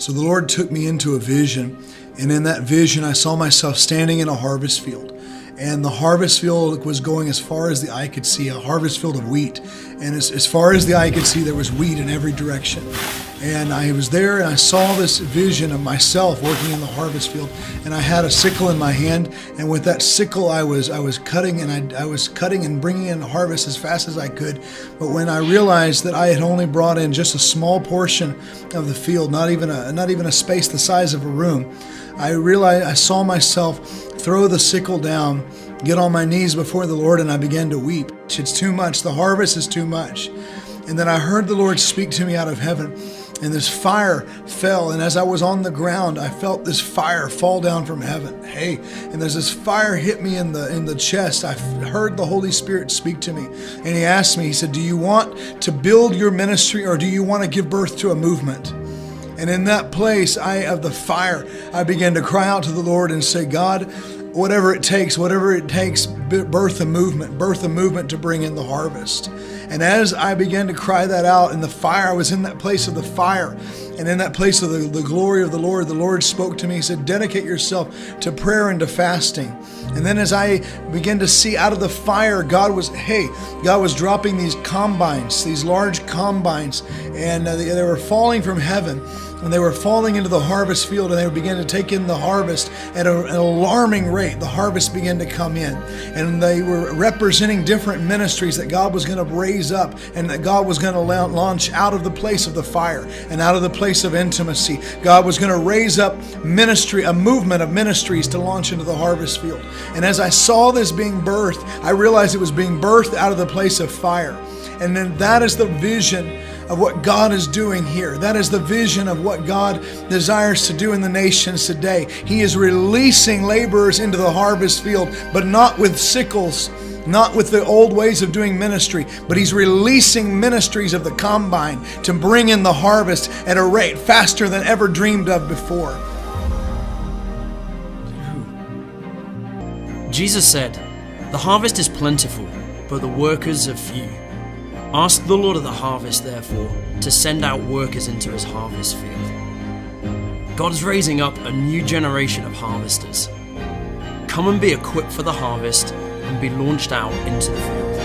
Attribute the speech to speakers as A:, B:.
A: So the Lord took me into a vision, and in that vision I saw myself standing in a harvest field. And the harvest field was going as far as the eye could see, a harvest field of wheat. And as far as the eye could see, there was wheat in every direction. And I was there and I saw this vision of myself working in the harvest field. And I had a sickle in my hand. And with that sickle, I was cutting, and I was cutting and bringing in the harvest as fast as I could. But when I realized that I had only brought in just a small portion of the field, not even a space the size of a room, I realized I saw myself throw the sickle down, get on my knees before the Lord, and I began to weep. It's too much. The harvest is too much. And then I heard the Lord speak to me out of heaven, and this fire fell. And as I was on the ground, I felt this fire fall down from heaven. Hey, and as this fire hit me in the chest, I heard the Holy Spirit speak to me. And he asked me, he said, do you want to build your ministry, or do you want to give birth to a movement? And in that place of the fire, I began to cry out to the Lord and say, God, whatever it takes, birth a movement to bring in the harvest. And as I began to cry that out in the fire, I was in that place of the fire. And in that place of the glory of the Lord spoke to me. He said, dedicate yourself to prayer and to fasting. And then as I began to see out of the fire, God was dropping these combines, these large combines, and they were falling from heaven. And they were falling into the harvest field, and they began to take in the harvest at an alarming rate. The harvest began to come in, and they were representing different ministries that God was going to raise up, and that God was going to launch out of the place of the fire and out of the place of intimacy. God was going to raise up ministry, a movement of ministries to launch into the harvest field. And as I saw this being birthed, I realized it was being birthed out of the place of fire. And then that is the vision of what God is doing here. That is the vision of what God desires to do in the nations today. He is releasing laborers into the harvest field, but not with sickles, not with the old ways of doing ministry, but He's releasing ministries of the combine to bring in the harvest at a rate faster than ever dreamed of before.
B: Jesus said, "The harvest is plentiful, but the workers are few. Ask the Lord of the harvest, therefore, to send out workers into His harvest field." God is raising up a new generation of harvesters. Come and be equipped for the harvest and be launched out into the field.